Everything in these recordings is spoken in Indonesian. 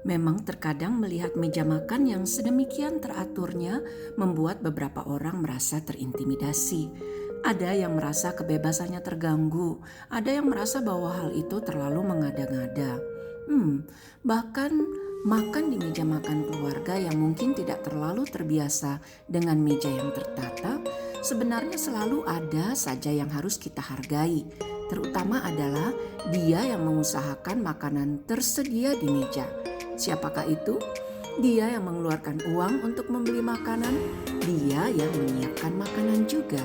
Memang terkadang melihat meja makan yang sedemikian teraturnya membuat beberapa orang merasa terintimidasi. Ada yang merasa kebebasannya terganggu, ada yang merasa bahwa hal itu terlalu mengada-ngada. Bahkan makan di meja makan keluarga yang mungkin tidak terlalu terbiasa dengan meja yang tertata, sebenarnya selalu ada saja yang harus kita hargai. Terutama adalah dia yang mengusahakan makanan tersedia di meja. Siapakah itu? Dia yang mengeluarkan uang untuk membeli makanan, dia yang menyiapkan makanan juga.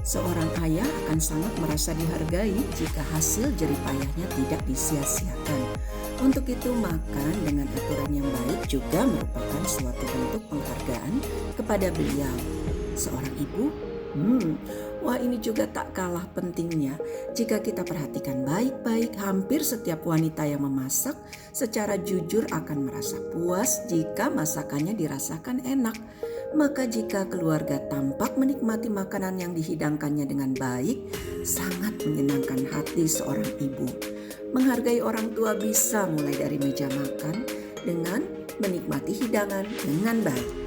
Seorang ayah akan sangat merasa dihargai jika hasil jerih payahnya tidak disia-siakan. Untuk itu, makan dengan aturan yang baik juga merupakan suatu bentuk penghargaan kepada beliau. Seorang ibu, wah ini juga tak kalah pentingnya. Jika kita perhatikan baik-baik, hampir setiap wanita yang memasak secara jujur akan merasa puas jika masakannya dirasakan enak. Maka jika keluarga tampak menikmati makanan yang dihidangkannya dengan baik, sangat menyenangkan hati seorang ibu. Menghargai orang tua bisa mulai dari meja makan dengan menikmati hidangan dengan baik.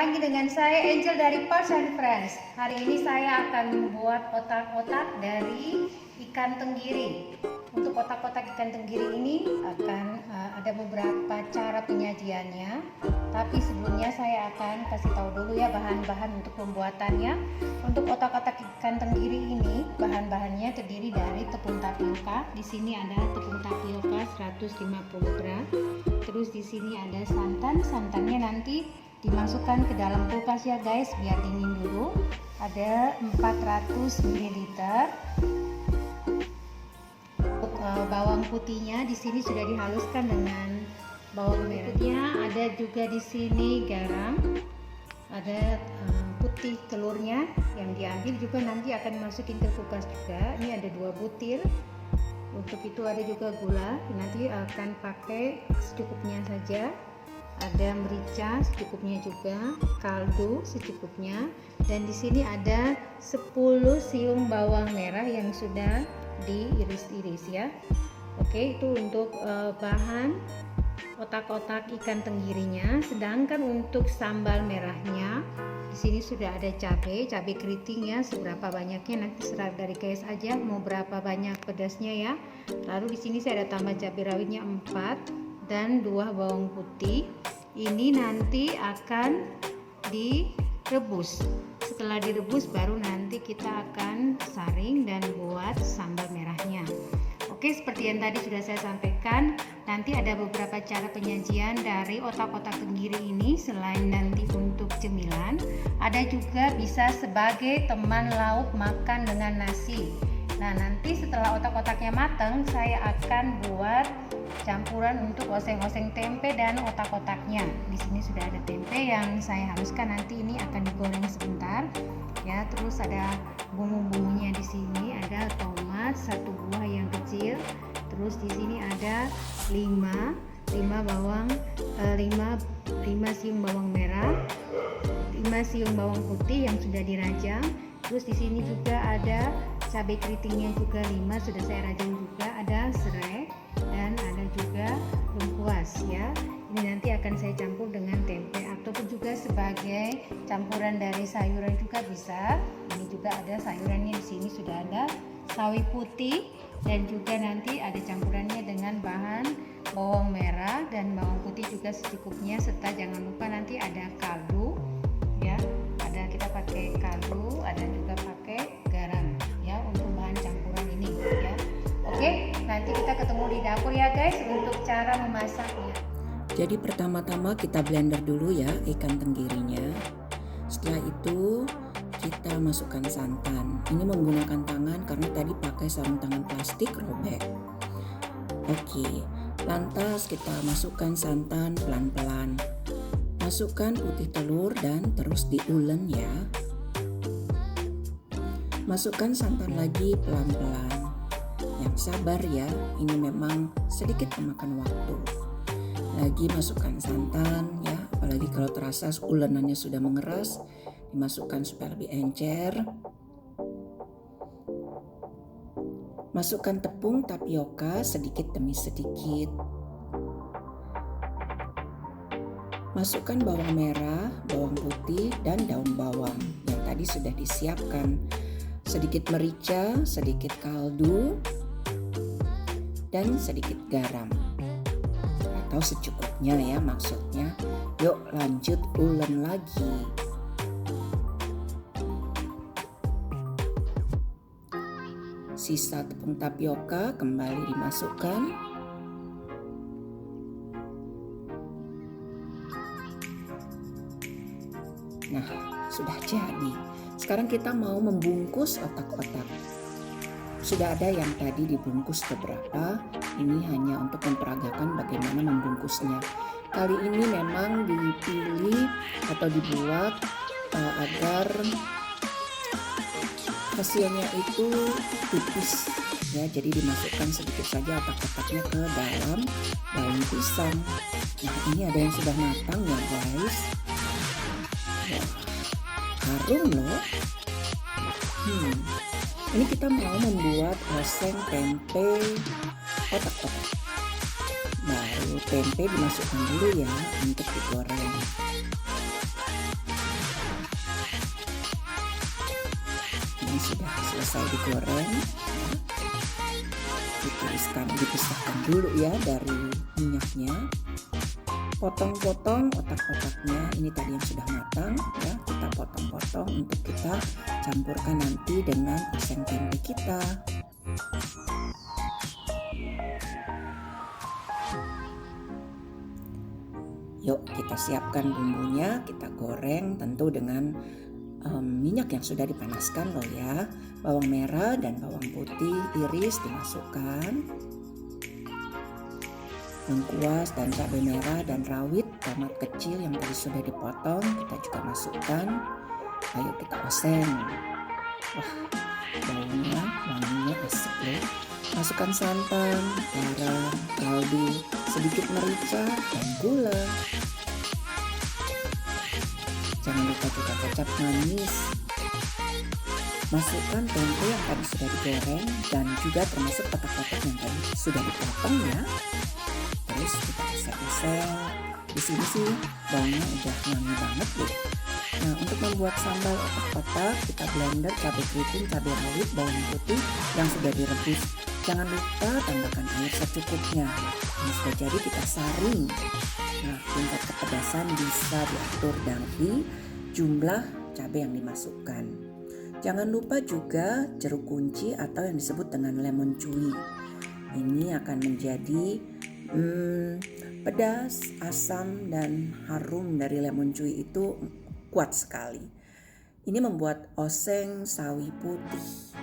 lagi dengan saya Angel dari Parts and Friends. Hari ini saya akan membuat otak-otak dari ikan tenggiri. Untuk otak-otak ikan tenggiri ini akan ada beberapa cara penyajiannya. Tapi sebelumnya saya akan kasih tahu dulu ya bahan-bahan untuk pembuatannya. Untuk otak-otak ikan tenggiri ini bahan-bahannya terdiri dari tepung tapioka. Di sini ada tepung tapioka 150 gram. Terus di sini ada santan. Santannya nanti dimasukkan ke dalam kulkas ya guys, biar dingin dulu. Ada 400 ml. Untuk bawang putihnya di sini sudah dihaluskan dengan bawang merahnya. Ada juga di sini garam. Ada putih telurnya yang diambil juga nanti akan masukin ke kulkas juga. Ini ada 2 butir. Untuk itu ada juga gula. Nanti akan pakai secukupnya saja. Ada merica secukupnya juga, kaldu secukupnya, dan di sini ada 10 siung bawang merah yang sudah diiris-iris ya. Oke, itu untuk bahan otak-otak ikan tenggirinya. Sedangkan untuk sambal merahnya, di sini sudah ada cabai keriting ya. Seberapa banyaknya nanti serah dari guys aja mau berapa banyak pedasnya ya. Lalu di sini saya ada tambah cabai rawitnya 4 dan 2 bawang putih. Ini nanti akan direbus. Setelah direbus baru nanti kita akan saring dan buat sambal merahnya. Oke, seperti yang tadi sudah saya sampaikan, nanti ada beberapa cara penyajian dari otak-otak tenggiri ini. Selain nanti untuk cemilan, ada juga bisa sebagai teman lauk makan dengan nasi. Nah, nanti setelah otak-otaknya matang, saya akan buat campuran untuk oseng-oseng tempe dan otak-otaknya. Di sini sudah ada tempe yang saya haluskan, nanti ini akan digoreng sebentar. Ya, terus ada bumbu-bumbunya di sini, ada tomat 1 buah yang kecil. Terus di sini ada 5 siung bawang merah, 5 siung bawang putih yang sudah dirajang. Terus di sini juga ada cabai keritingnya juga 5 sudah saya rajang juga, ada serai dan ada juga lengkuas ya. Ini nanti akan saya campur dengan tempe ataupun juga sebagai campuran dari sayuran juga bisa. Ini juga ada sayurannya, di sini sudah ada sawi putih dan juga nanti ada campurannya dengan bahan bawang merah dan bawang putih juga secukupnya, serta jangan lupa nanti ada kaldu ya. Ada kita pakai kaldu, ada juga pakai garam ya untuk bahan campuran ini ya. Oke, nanti kita ketemu di dapur ya guys untuk cara memasaknya. Jadi pertama-tama kita blender dulu ya ikan tenggirinya. Setelah itu kita masukkan santan. Ini menggunakan tangan karena tadi pakai sarung tangan plastik robek. Oke, lantas kita masukkan santan pelan-pelan. Masukkan putih telur dan terus diulen ya. Masukkan santan lagi pelan-pelan. Yang sabar ya, ini memang sedikit memakan waktu. Lagi masukkan santan ya, apalagi kalau terasa ulenannya sudah mengeras, dimasukkan supaya lebih encer. Masukkan tepung tapioka sedikit demi sedikit. Masukkan bawang merah, bawang putih, dan daun bawang yang tadi sudah disiapkan. Sedikit merica, sedikit kaldu, dan sedikit garam. Atau secukupnya ya maksudnya. Yuk lanjut ulen lagi. Sisa tepung tapioka kembali dimasukkan. Nah, sudah jadi. Sekarang kita mau membungkus otak-otak. Sudah ada yang tadi dibungkus beberapa. Ini hanya untuk memperagakan bagaimana membungkusnya. Kali ini memang dipilih atau dibuat agar hasilnya itu tipis ya. Jadi dimasukkan sedikit saja otak-otaknya ke dalam daun pisang. Nah, ini ada yang sudah matang ya guys. Harum loh. Ini kita mau membuat oseng tempe otak-otak. Baru tempe dimasukkan dulu ya untuk digoreng. ini sudah selesai digoreng. Dipisahkan dulu ya dari minyaknya. Potong-potong otak-otaknya ini tadi yang sudah matang ya, kita potong-potong untuk kita campurkan nanti dengan oseng tempe kita. Yuk kita siapkan bumbunya, kita goreng tentu dengan minyak yang sudah dipanaskan loh ya. Bawang merah dan bawang putih iris dimasukkan. Lengkuas dan cabai merah dan rawit, tomat kecil yang tadi sudah dipotong kita juga masukkan. Ayo kita oseng. Wah, baunya wanginya asik loh. Masukkan santan, garam, kaldu, sedikit merica dan gula. Jangan lupa juga kecap manis. Masukkan tempe yang tadi sudah digoreng dan juga termasuk otak-otak yang tadi sudah dipotong ya. Terus kita oseng-oseng. Di sini sih baunya udah wangi banget deh. Nah, untuk membuat sambal otak-otak kita blender cabai keriting, cabai rawit, bawang putih yang sudah direbus. Jangan lupa tambahkan air secukupnya. Ini sudah jadi kita saring. Nah, tingkat kepedasan bisa diatur dari jumlah cabai yang dimasukkan. Jangan lupa juga jeruk kunci atau yang disebut dengan lemon chewy. Ini akan menjadi pedas, asam, dan harum dari lemon chewy itu kuat sekali. Ini membuat oseng sawi putih.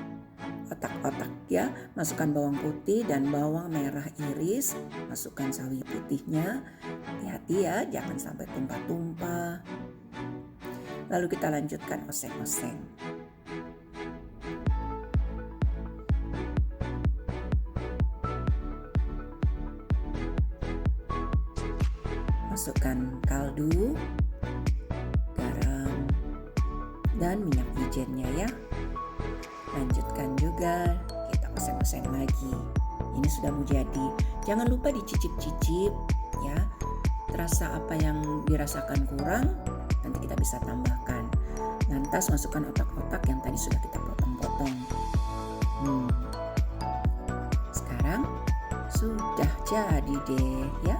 Otak-otak ya, masukkan bawang putih dan bawang merah iris, masukkan sawi putihnya. Hati-hati ya, jangan sampai tumpah-tumpah. Lalu kita lanjutkan oseng-oseng. Masukkan kaldu, garam, dan minyak wijennya ya. Lanjutkan juga, kita oseng-oseng lagi. Ini sudah mau jadi. Jangan lupa dicicip-cicip ya. Terasa apa yang dirasakan kurang, nanti kita bisa tambahkan. Lantas masukkan otak-otak yang tadi sudah kita potong-potong. Sekarang sudah jadi deh ya.